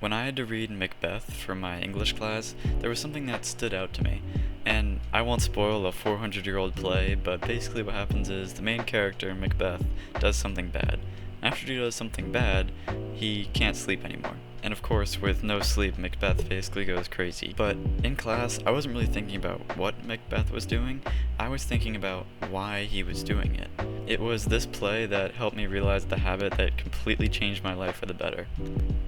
When I had to read Macbeth for my English class, there was something that stood out to me. And I won't spoil a 400-year-old play, but basically what happens is the main character, Macbeth, does something bad. After he does something bad, he can't sleep anymore. And of course, with no sleep, Macbeth basically goes crazy. But in class, I wasn't really thinking about what Macbeth was doing, I was thinking about why he was doing it. It was this play that helped me realize the habit that completely changed my life for the better: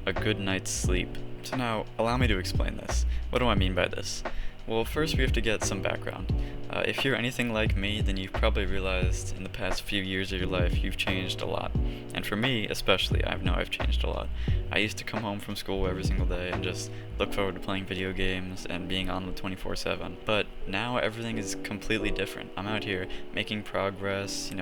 a good night's sleep. So now, allow me to explain this. What do I mean by this? Well, first we have to get some background. If you're anything like me, then you've probably realized in the past few years of your life you've changed a lot. And for me, especially, I know I've changed a lot. I used to come home from school every single day and just look forward to playing video games and being on the 24/7. But now everything is completely different. I'm out here making progress,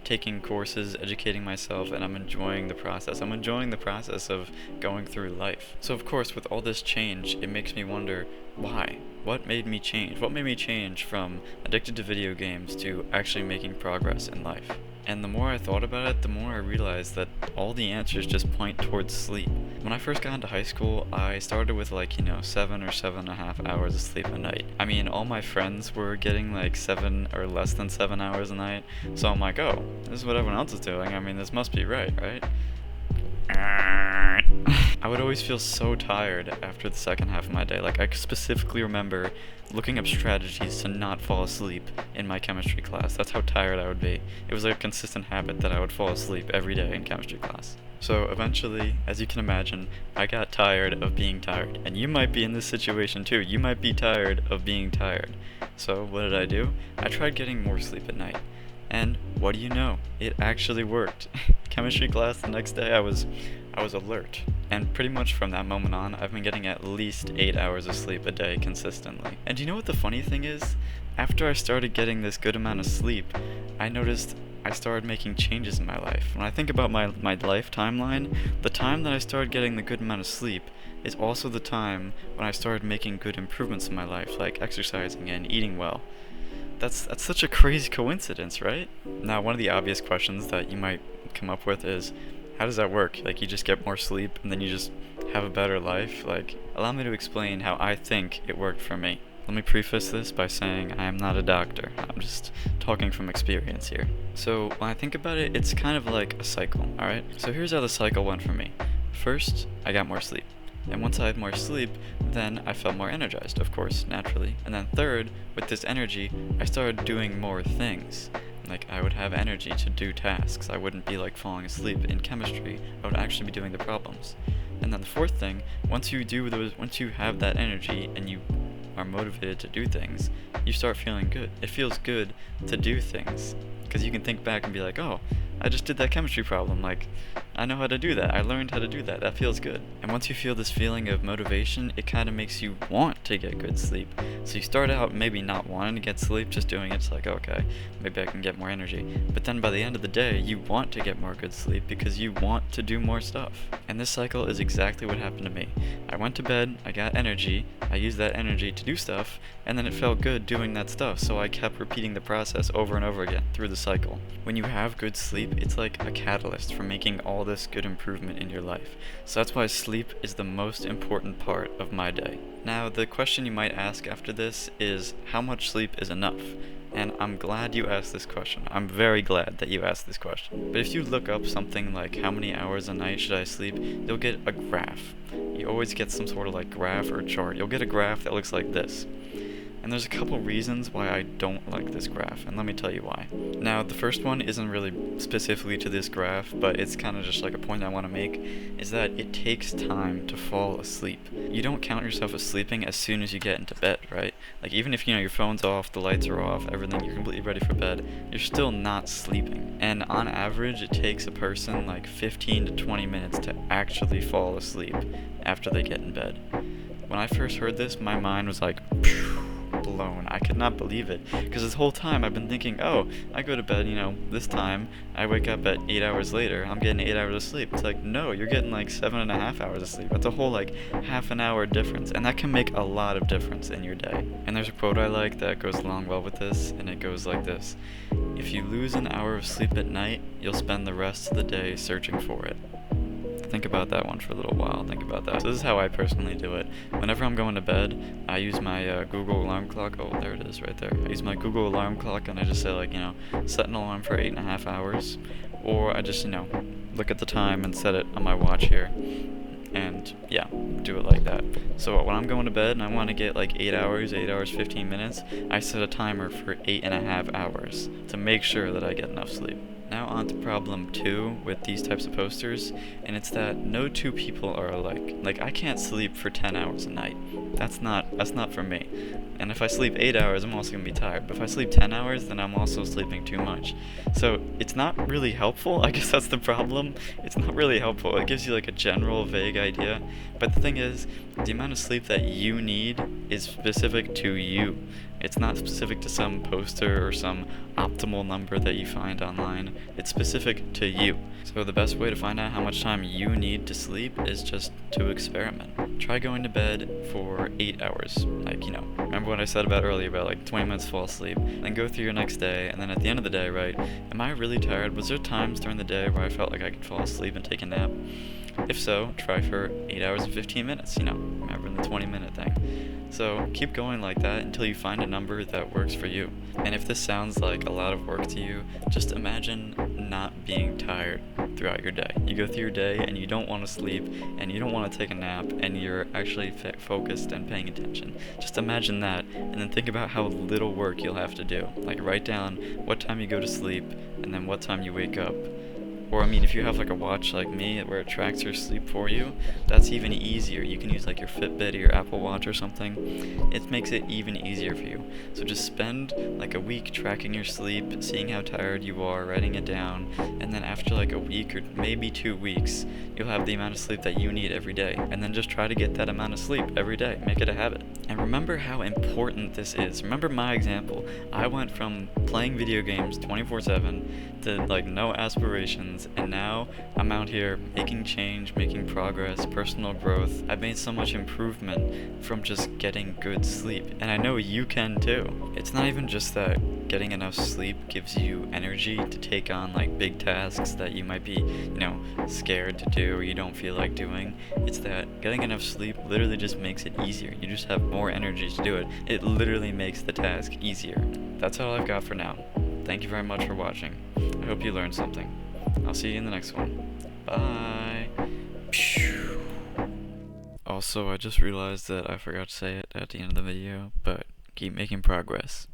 taking courses, educating myself, and I'm enjoying the process. I'm enjoying the process of going through life. So of course, with all this change, it makes me wonder, why? What made me change? What made me change from addicted to video games to actually making progress in life? And the more I thought about it, the more I realized that all the answers just point towards sleep. When I first got into high school, I started with 7 or 7.5 hours of sleep a night. I mean, all my friends were getting 7 or less than 7 hours a night, so I'm like, oh, this is what everyone else is doing. I mean, this must be right? I would always feel so tired after the second half of my day. I specifically remember looking up strategies to not fall asleep in my chemistry class. That's how tired I would be. It was a consistent habit that I would fall asleep every day in chemistry class. So eventually, as you can imagine, I got tired of being tired. And you might be in this situation too. You might be tired of being tired. So what did I do? I tried getting more sleep at night. And what do you know? It actually worked. Chemistry class the next day, I was alert. And pretty much from that moment on, I've been getting at least 8 hours of sleep a day consistently. And do you know what the funny thing is? After I started getting this good amount of sleep, I noticed I started making changes in my life. When I think about my life timeline, the time that I started getting the good amount of sleep is also the time when I started making good improvements in my life, like exercising and eating well. That's such a crazy coincidence, right? Now, one of the obvious questions that you might come up with is, how does that work? You just get more sleep and then you just have a better life? Allow me to explain how I think it worked for me. Let me preface this by saying I am not a doctor. I'm just talking from experience here. So when I think about it, it's kind of like a cycle, alright? So here's how the cycle went for me. First, I got more sleep. And once I had more sleep, then I felt more energized, of course, naturally. And then third, with this energy, I started doing more things. I would have energy to do tasks. I wouldn't be falling asleep in chemistry. I would actually be doing the problems. And then the fourth thing, once you have that energy and you are motivated to do things, you start feeling good. It feels good to do things because you can think back and be like, oh, I just did that chemistry problem. I know how to do that. I learned how to do that. That feels good. And once you feel this feeling of motivation, it kind of makes you want to get good sleep. So you start out maybe not wanting to get sleep, just doing it. It's okay, maybe I can get more energy. But then by the end of the day, you want to get more good sleep because you want to do more stuff. And this cycle is exactly what happened to me. I went to bed, I got energy, I used that energy to do stuff, and then it felt good doing that stuff. So I kept repeating the process over and over again through the cycle. When you have good sleep, it's like a catalyst for making all this good improvement in your life. So that's why sleep is the most important part of my day. Now, the question you might ask after this is, how much sleep is enough? And I'm glad you asked this question. I'm very glad that you asked this question. But if you look up something like how many hours a night should I sleep, you'll get a graph. You always get some sort of graph or chart. You'll get a graph that looks like this. And there's a couple reasons why I don't like this graph, and let me tell you why. Now, the first one isn't really specifically to this graph, but it's kind of just a point I want to make, is that it takes time to fall asleep. You don't count yourself as sleeping as soon as you get into bed, right? Even if your phone's off, the lights are off, everything, you're completely ready for bed, you're still not sleeping. And on average, it takes a person 15 to 20 minutes to actually fall asleep after they get in bed. When I first heard this, my mind was phew, blown. I could not believe it, because this whole time I've been thinking, oh, I go to bed, this time, I wake up at 8 hours later, I'm getting 8 hours of sleep. It's no, you're getting 7.5 hours of sleep. That's a whole half an hour difference, and that can make a lot of difference in your day. And there's a quote I like that goes along well with this, and it goes like this: if you lose an hour of sleep at night, you'll spend the rest of the day searching for it. Think about that one for a little while. Think about that. So this is how I personally do it. Whenever I'm going to bed, I use my Google alarm clock. Oh, there it is right there. I use my Google alarm clock and I just say like, set an alarm for 8.5 hours. Or I just, look at the time and set it on my watch here. And yeah, do it like that. So when I'm going to bed and I want to get like 8 hours, 15 minutes, I set a timer for 8.5 hours to make sure that I get enough sleep. Now on to problem 2 with these types of posters, and it's that no two people are alike. Like, I can't sleep for 10 hours a night. That's not for me. And if I sleep 8 hours, I'm also going to be tired. But if I sleep 10 hours, then I'm also sleeping too much. So it's not really helpful. I guess that's the problem. It's not really helpful. It gives you like a general, vague idea. But the thing is, the amount of sleep that you need is specific to you. It's not specific to some poster or some optimal number that you find online. It's specific to you. So the best way to find out how much time you need to sleep is just to experiment. Try going to bed for 8 hours. Like, remember what I said about earlier about like 20 minutes fall asleep. Then go through your next day, and then at the end of the day, right, am I really tired? Was there times during the day where I felt like I could fall asleep and take a nap? If so, try for 8 hours and 15 minutes, remember the 20-minute thing. So keep going like that until you find a number that works for you. And if this sounds like a lot of work to you, just imagine not being tired throughout your day. You go through your day and you don't want to sleep and you don't want to take a nap and you're actually focused and paying attention. Just imagine that and then think about how little work you'll have to do. Like write down what time you go to sleep and then what time you wake up. Or if you have like a watch like me where it tracks your sleep for you, that's even easier. You can use like your Fitbit or your Apple Watch or something. It makes it even easier for you. So just spend like a week tracking your sleep, seeing how tired you are, writing it down, and then after like a week or maybe 2 weeks, you'll have the amount of sleep that you need every day. And then just try to get that amount of sleep every day. Make it a habit. And remember how important this is. Remember my example. I went from playing video games 24/7 to like no aspirations, and now I'm out here making change, making progress, personal growth. I've made so much improvement from just getting good sleep, and I know you can too. It's not even just that getting enough sleep gives you energy to take on like big tasks that you might be, scared to do or you don't feel like doing. It's that getting enough sleep literally just makes it easier. You just have more energy to do it. It literally makes the task easier. That's all I've got for now. Thank you very much for watching. I hope you learned something. I'll see you in the next one. Bye. Also, I just realized that I forgot to say it at the end of the video, but keep making progress.